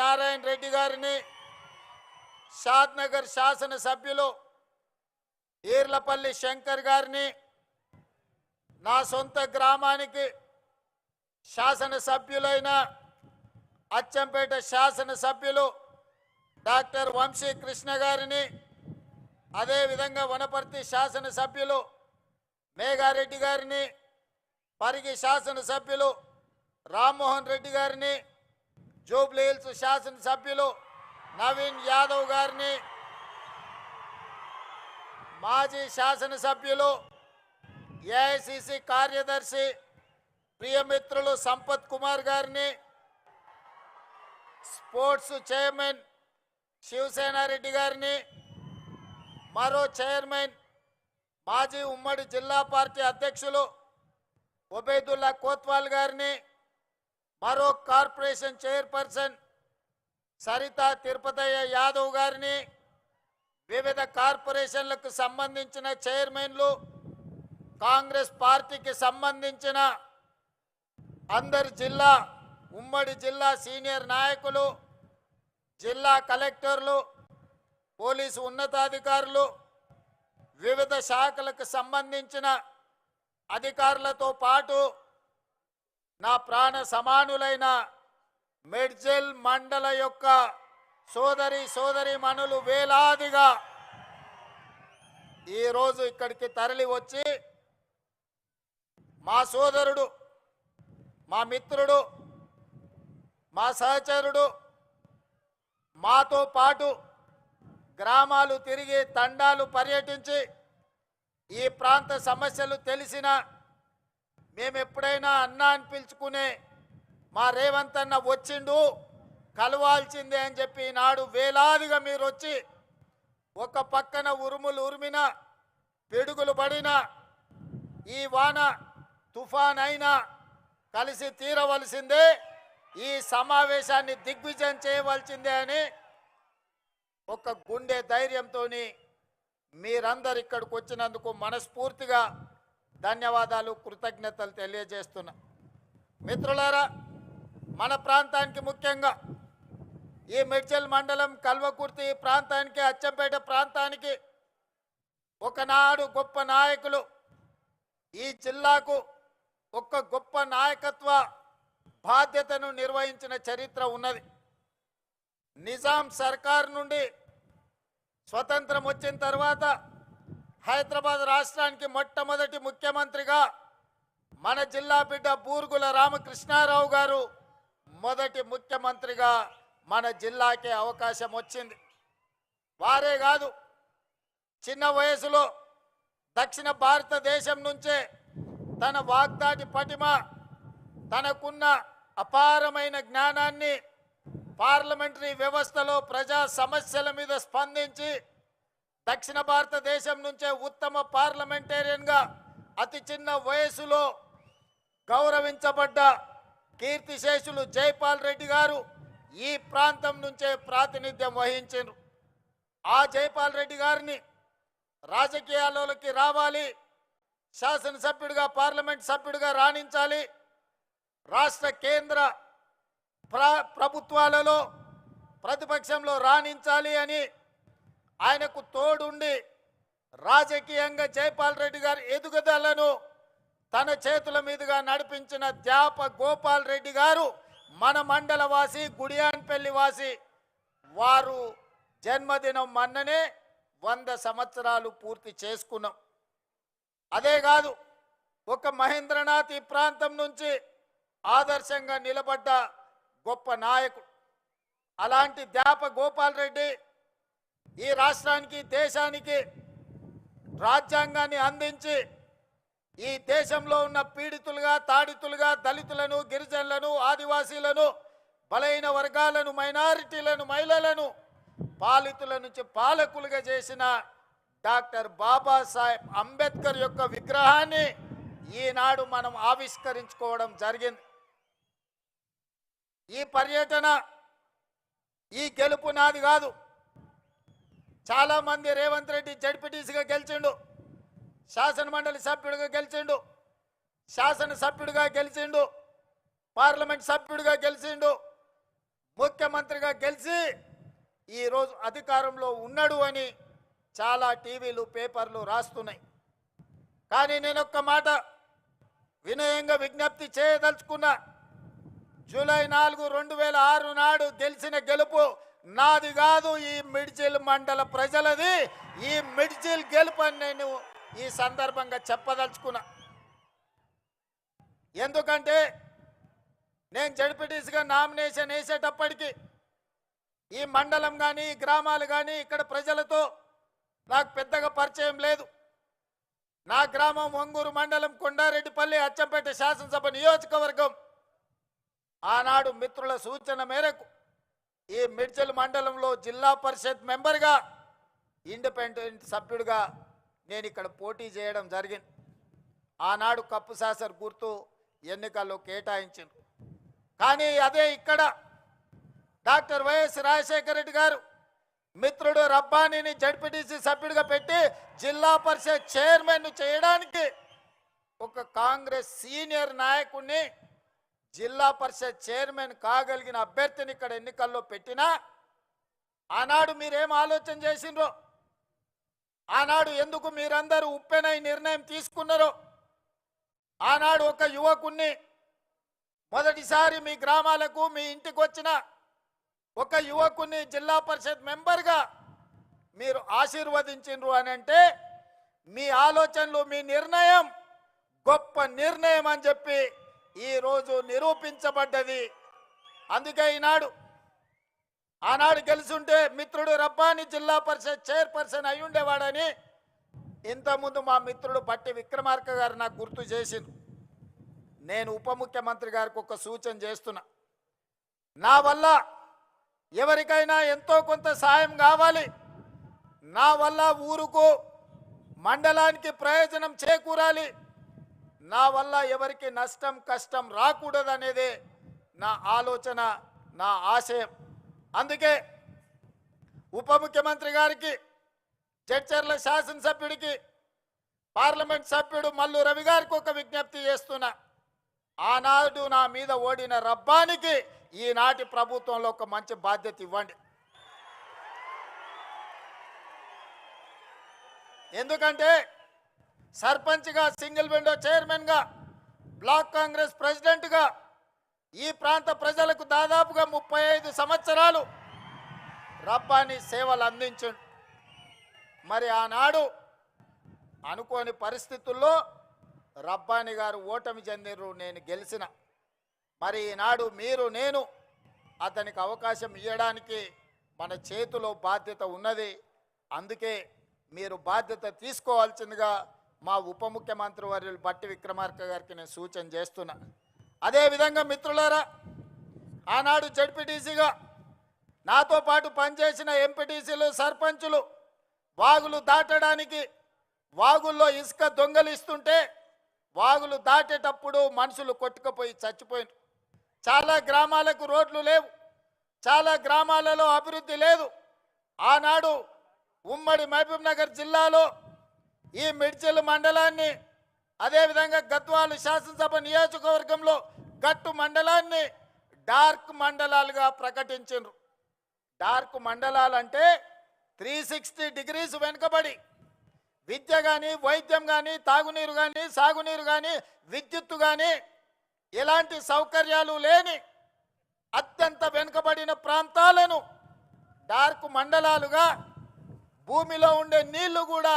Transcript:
నారాయణ రెడ్డి గారిని, షాద్నగర్ శాసనసభ్యులు ఈర్లపల్లి శంకర్ గారిని, నా సొంత గ్రామానికి శాసనసభ్యులైన అచ్చంపేట శాసనసభ్యులు డాక్టర్ వంశీ కృష్ణ గారిని, అదేవిధంగా వనపర్తి శాసనసభ్యులు మేఘారెడ్డి గారిని, పరిగి శాసనసభ్యులు రామ్మోహన్ రెడ్డి గారిని, జూబ్లీహిల్స్ శాసనసభ్యులు నవీన్ యాదవ్ గారిని, మాజీ శాసనసభ్యులు ఏఐసిసి కార్యదర్శి ప్రియమిత్రులు సంపత్ కుమార్ గారిని, స్పోర్ట్స్ చైర్మన్ శివసేనారెడ్డి గారిని, మరో చైర్మన్ మాజీ ఉమ్మడి జిల్లా పార్టీ అధ్యక్షులు ఒబేదుల్లా కోత్వాల్ గారిని, మరో కార్పొరేషన్ చైర్పర్సన్ సరితా తిరుపతయ్య యాదవ్ గారిని, వివిధ కార్పొరేషన్లకు సంబంధించిన చైర్మన్లు, కాంగ్రెస్ పార్టీకి సంబంధించిన అందరి జిల్లా ఉమ్మడి జిల్లా సీనియర్ నాయకులు, జిల్లా కలెక్టర్లు, పోలీసు ఉన్నతాధికారులు, వివిధ శాఖలకు సంబంధించిన అధికారులతో పాటు నా ప్రాణ సమానులైన మెడ్జల్ మండల యొక్క సోదరీమణులు వేలాదిగా ఈరోజు ఇక్కడికి తరలి వచ్చి మా సోదరుడు, మా మిత్రుడు, మా సహచరుడు, మాతో పాటు గ్రామాలు తిరిగి తండాలు పర్యటించి ఈ ప్రాంత సమస్యలు తెలిసిన మేము ఎప్పుడైనా అన్నా అని పిలుచుకునే మా రేవంత్ అన్న వచ్చిండు కలవాల్సిందే అని చెప్పి ఈనాడు వేలాదిగా మీరు వచ్చి ఒక పక్కన ఉరుములు ఉరిమిన పిడుగులు పడిన ఈ వాన తుఫాన్ అయినా కలిసి తీరవలసిందే, ఈ సమావేశాన్ని దిగ్విజయం చేయవలసిందే అని ఒక గుండె ధైర్యంతో మీరందరు ఇక్కడికి వచ్చినందుకు మనస్ఫూర్తిగా ధన్యవాదాలు, కృతజ్ఞతలు తెలియజేస్తున్నా. మిత్రులారా, మన ప్రాంతానికి ముఖ్యంగా ఈ మెడ్చల్ మండలం కల్వకుర్తి ప్రాంతానికి, అచ్చంపేట ప్రాంతానికి ఒకనాడు గొప్ప నాయకులు, ఈ జిల్లాకు ఒక గొప్ప నాయకత్వ బాధ్యతను నిర్వహించిన చరిత్ర ఉన్నది. నిజాం సర్కార్ నుండి స్వతంత్రం వచ్చిన తర్వాత హైదరాబాద్ రాష్ట్రానికి మొట్టమొదటి ముఖ్యమంత్రిగా మన జిల్లా బిడ్డ బూర్గుల రామకృష్ణారావు గారు మొదటి ముఖ్యమంత్రిగా మన జిల్లాకే అవకాశం వచ్చింది. వారే కాదు, చిన్న వయసులో దక్షిణ భారతదేశం నుంచే తన వాగ్దాటి పటిమ, తనకున్న అపారమైన జ్ఞానాన్ని పార్లమెంటరీ వ్యవస్థలో ప్రజా సమస్యల మీద స్పందించి దక్షిణ భారతదేశం నుంచే ఉత్తమ పార్లమెంటేరియన్గా అతి చిన్న వయసులో గౌరవించబడ్డ కీర్తిశేషులు జైపాల్ రెడ్డి గారు ఈ ప్రాంతం నుంచే ప్రాతినిధ్యం వహించారు. ఆ జైపాల్ రెడ్డి గారిని రాజకీయాల్లోకి రావాలి, శాసనసభ్యుడిగా పార్లమెంట్ సభ్యుడిగా రాణించాలి, రాష్ట్ర కేంద్ర ప్రభుత్వాలలో ప్రతిపక్షంలో రాణించాలి అని ఆయనకు తోడుండి రాజకీయంగా జైపాల్ రెడ్డి గారి ఎదుగుదలను తన చేతుల మీదుగా నడిపించిన ధ్యాప గోపాల్ రెడ్డి గారు మన మండల వాసి, గుడియాన్పల్లి వాసి. వారు జన్మదినం మొన్ననే 100 సంవత్సరాలు పూర్తి చేసుకున్నాం. అదే కాదు, ఒక మహేంద్రనాథ్ ఈ ప్రాంతం నుంచి ఆదర్శంగా నిలబడ్డ గొప్ప నాయకుడు. అలాంటి ధ్యాప గోపాల్ రెడ్డి ఈ రాష్ట్రానికి, దేశానికి రాజ్యాంగాన్ని అందించి ఈ దేశంలో ఉన్న పీడితులుగా, తాడితులుగా, దళితులను, గిరిజనులను, ఆదివాసీలను, బలైన వర్గాలను, మైనారిటీలను, మహిళలను పాలితుల నుంచి పాలకులుగా చేసిన డాక్టర్ బాబాసాహెబ్ అంబేద్కర్ యొక్క విగ్రహాన్ని ఈనాడు మనం ఆవిష్కరించుకోవడం జరిగింది. ఈ పర్యటన, ఈ గెలుపు నాది కాదు. చాలామంది రేవంత్ రెడ్డి జడ్పీటీసీగా గెలిచిండు, శాసనమండలి సభ్యుడిగా గెలిచిండు, శాసనసభ్యుడిగా గెలిచిండు, పార్లమెంట్ సభ్యుడిగా గెలిచిండు, ముఖ్యమంత్రిగా గెలిచి ఈరోజు అధికారంలో ఉన్నాడు అని చాలా టీవీలు పేపర్లు రాస్తున్నాయి. కానీ నేను ఒక్క మాట వినయంగా విజ్ఞప్తి చేయదలుచుకున్నా. జూలై 4, 2006 నాడు గెలిచిన గెలుపు నాది కాదు, ఈ మిడ్జిల్ మండల ప్రజలది. ఈ మిడ్జిల్ గెలుపు అని నేను ఈ సందర్భంగా చెప్పదలుచుకున్నా. ఎందుకంటే నేను జడ్పీటీసీగా నామినేషన్ వేసేటప్పటికి ఈ మండలం కానీ ఈ గ్రామాలు కానీ ఇక్కడ ప్రజలతో నాకు పెద్దగా పరిచయం లేదు. నా గ్రామం ఒంగూరు మండలం కొండారెడ్డిపల్లి అచ్చంపేట శాసనసభ నియోజకవర్గం. ఆనాడు మిత్రుల సూచన మేరకు ఈ మిడ్చల్ మండలంలో జిల్లా పరిషత్ మెంబర్గా ఇండిపెండెంట్ సభ్యుడిగా నేను ఇక్కడ పోటీ చేయడం జరిగింది. ఆనాడు కప్పు శాసర్ గుర్తు ఎన్నికల్లో కేటాయించింది. కానీ అదే ఇక్కడ డాక్టర్ వైఎస్ రాజశేఖర రెడ్డి గారు మిత్రుడు రబ్బానీని జడ్పీటీసీ సభ్యుడిగా పెట్టి జిల్లా పరిషత్ చైర్మన్ చేయడానికి ఒక కాంగ్రెస్ సీనియర్ నాయకుడిని జిల్లా పరిషత్ చైర్మన్ కాగలిగిన అభ్యర్థిని ఇక్కడ ఎన్నికల్లో పెట్టినా ఆనాడు మీరేం ఆలోచన చేసిండ్రో, ఆనాడు ఎందుకు మీరందరూ ఉప్పెనై నిర్ణయం తీసుకున్నారో, ఆనాడు ఒక యువకుణ్ణి మొదటిసారి మీ గ్రామాలకు మీ ఇంటికి వచ్చిన ఒక యువకుని జిల్లా పరిషత్ మెంబర్గా మీరు ఆశీర్వదించిండ్రు అని అంటే మీ ఆలోచనలు మీ నిర్ణయం గొప్ప నిర్ణయం అని చెప్పి ఈరోజు నిరూపించబడ్డది. అందుకే ఆనాడు గెలుచుంటే మిత్రుడు రబ్బాని జిల్లా పరిషత్ చైర్పర్సన్ అయి ఉండేవాడని ఇంతకుముందు మా మిత్రుడు బట్టి విక్రమార్క గారు నాకు గుర్తు చేసింది. నేను ఉప ముఖ్యమంత్రి గారికి ఒక సూచన చేస్తున్నా. నా వల్ల ఎవరికైనా ఎంతో కొంత సాయం కావాలి, నా వల్ల ఊరుకు మండలానికి ప్రయోజనం చేకూరాలి, నా వల్ల ఎవరికి నష్టం కష్టం రాకూడదనేదే నా ఆలోచన, నా ఆశయం. అందుకే ఉప ముఖ్యమంత్రి గారికి, జడ్చర్ల శాసనసభ్యుడికి, పార్లమెంట్ సభ్యుడు మల్లు రవి గారికి ఒక విజ్ఞప్తి చేస్తున్నా. ఆనాడు నా మీద ఓడిన రబ్బానికి ఈనాటి ప్రభుత్వంలో ఒక మంచి బాధ్యత ఇవ్వండి. ఎందుకంటే సర్పంచ్గా, సింగిల్ విండో చైర్మన్గా, బ్లాక్ కాంగ్రెస్ ప్రెసిడెంట్గా ఈ ప్రాంత ప్రజలకు దాదాపుగా 35 సంవత్సరాలు రబ్బాని సేవలు అందించండి. మరి ఆనాడు అనుకోని పరిస్థితుల్లో రబ్బాని గారు ఓటమి చెందిరు, నేను గెలిచిన. మరి ఈనాడు మీరు నేను అతనికి అవకాశం ఇవ్వడానికి మన చేతిలో బాధ్యత ఉన్నది. అందుకే మీరు బాధ్యత తీసుకోవాల్సిందిగా మా ఉప ముఖ్యమంత్రి వర్యులు బట్టి విక్రమార్క గారికి నేను సూచన చేస్తున్నా. అదేవిధంగా మిత్రులారా, ఆనాడు జడ్పీటీసీగా నాతో పాటు పనిచేసిన ఎంపీటీసీలు, సర్పంచులు వాగులు దాటడానికి వాగుల్లో ఇసుక దొంగలిస్తుంటే వాగులు దాటేటప్పుడు మనుషులు కొట్టుకుపోయి చచ్చిపోయినారు. చాలా గ్రామాలకు రోడ్లు లేవు, చాలా గ్రామాలలో అభివృద్ధి లేదు. ఆనాడు ఉమ్మడి మహబూబ్ నగర్ జిల్లాలో ఈ మిడ్చల్ మండలాన్ని, అదేవిధంగా గద్వాల శాసనసభ నియోజకవర్గంలో గట్టు మండలాన్ని డార్క్ మండలాలుగా ప్రకటించారు. డార్క్ మండలాలంటే 360 డిగ్రీస్ వెనుకబడి విద్య కానీ, వైద్యం కానీ, తాగునీరు కానీ, సాగునీరు కానీ, విద్యుత్తు కానీ ఎలాంటి సౌకర్యాలు లేని అత్యంత వెనుకబడిన ప్రాంతాలను డార్క్ మండలాలుగా, భూమిలో ఉండే నీళ్లు కూడా